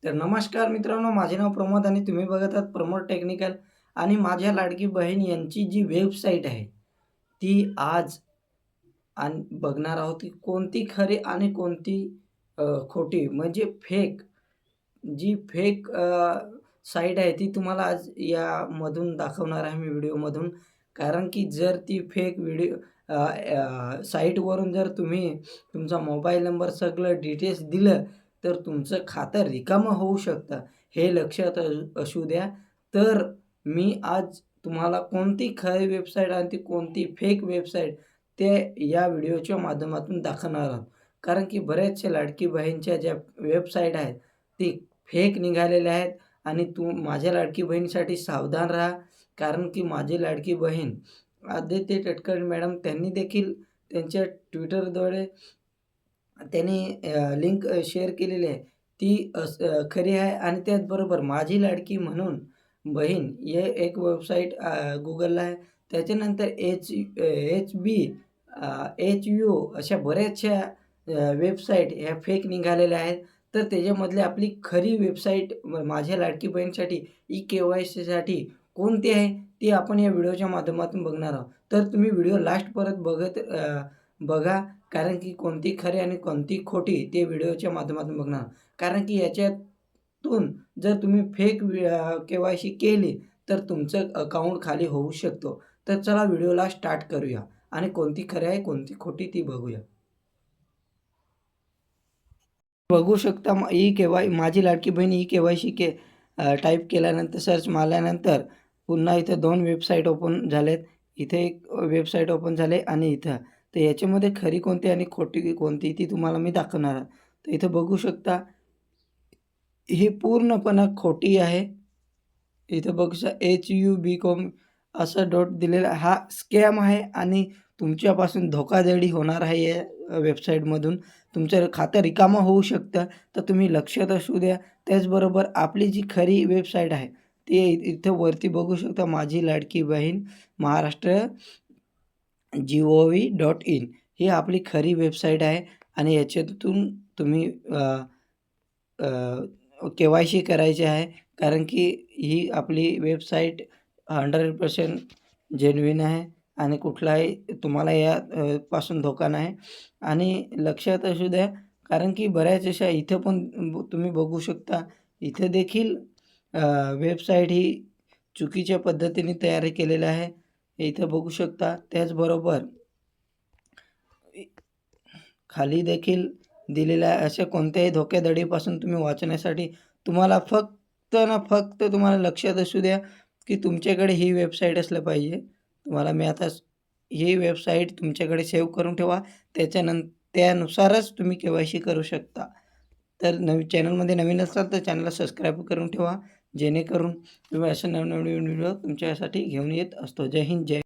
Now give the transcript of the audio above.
तर नमस्कार मित्रांनो, माझे नाव प्रमोद आणि तुम्ही बघत आहात प्रमोद टेक्निकल. आणि माझ्या लाडकी बहीण यांची जी वेबसाईट आहे, ती आज बघणार आहोत की कोणती खरी आणि कोणती खोटी म्हणजे फेक. जी फेक साईट आहे ती तुम्हाला आज यामधून दाखवणार आहे मी व्हिडिओमधून. कारण की जर ती फेक साईटवरून जर तुम्ही तुमचा मोबाईल नंबर सगळं डिटेल्स दिलं, तर तुमचं खातं रिकामं होऊ शकतं. हे लक्षात असू द्या. तर मी आज तुम्हाला कोणती खरी वेबसाईट आणि ती कोणती फेक वेबसाईट ते या व्हिडिओच्या माध्यमातून दाखवणार आहोत. कारण की बऱ्याचशा लाडकी बहीणच्या ज्या वेबसाईट आहेत, ती फेक निघालेल्या आहेत आणि माझ्या लाडकी बहिणीसाठी सावधान राहा. कारण की माझी लाडकी बहीण आदित्य तटकरे मॅडम त्यांनी देखील त्यांच्या ट्विटरद्वारे त्यांनी लिंक शेअर केलेली आहे. ती खरी आहे आणि त्याचबरोबर माझी लाडकी म्हणून बहीण हे एक वेबसाईट Googleला आहे. त्याच्यानंतर HB HU अशा बऱ्याचशा वेबसाईट ह्या फेक निघालेल्या आहेत. तर त्याच्यामधली आपली खरी वेबसाईट माझ्या लाडकी बहीणसाठी ई-के-वाय-सीसाठी कोणती आहे, ती आपण या व्हिडिओच्या माध्यमातून बघणार आहोत. तर तुम्ही व्हिडिओ लास्टपर्यंत बघा. कारण की कोणती खरी आणि कोणती खोटी ते व्हिडिओच्या माध्यमातून बघणार. कारण की याच्यातून जर तुम्ही फेक के-वाय-सी केली, तर तुमचं अकाउंट खाली होऊ शकतो. तर चला व्हिडिओला स्टार्ट करूया आणि कोणती खरी आहे, कोणती खोटी ती बघूया. बघू शकता माझी लाडकी बहीण ई-के-वाय-सी टाईप केल्यानंतर सर्च मारल्यानंतर पुन्हा इथं 2 वेबसाईट ओपन झालेत. इथे एक वेबसाईट ओपन झाले आणि इथं. तर याच्यामध्ये खरी कोणती आणि खोटी कोणती ती तुम्हाला मी दाखवणार आहे. तर इथं बघू शकता ही पूर्णपणे खोटी आहे. इथं बघू शकता HUBCOM असं डॉट दिलेला हा स्कॅम आहे आणि तुमच्यापासून धोकाधडी होणार आहे या वेबसाईटमधून. तुमचं खातं रिकामं होऊ शकतं. तर तुम्ही लक्षात असू द्या. त्याचबरोबर आपली जी खरी वेबसाईट आहे, ती इथं वरती बघू शकता माझी लाडकी बहीण महाराष्ट्र gov.in ही आपली खरी वेबसाईट आहे आणि याच्यातून तुम्ही के-वाय-सी करायची आहे. कारण की ही आपली वेबसाईट 100% जेन्युइन आहे आणि कुठलाही तुम्हाला पासून धोका नाही. आणि लक्षात असू द्या, कारण की बऱ्याच अशा इथं पण तुम्ही बघू शकता, इथं देखील वेबसाईट ही चुकीच्या पद्धतीने तयार केलेलं आहे. इथं बघू शकता. त्याचबरोबर खाली देखील दिलेल्या अशा कोणत्याही धोकाधडीपासून तुम्ही वाचण्यासाठी तुम्हाला फक्त ना फक्त तुम्हाला लक्षात असू द्या, की तुमच्याकडे ही वेबसाईट असलं पाहिजे. तुम्हाला मी आता ही वेबसाईट तुमच्याकडे सेव्ह करून ठेवा. त्यानुसारच तुम्ही के-वाय-सी करू शकता. तर चॅनलमध्ये नवीन असाल तर चॅनलला सबस्क्राईब करून ठेवा. जेणेकरून तुम्ही असे नवनवीन व्हिडिओ तुमच्यासाठी घेऊन येत असतो. जय हिंद, जय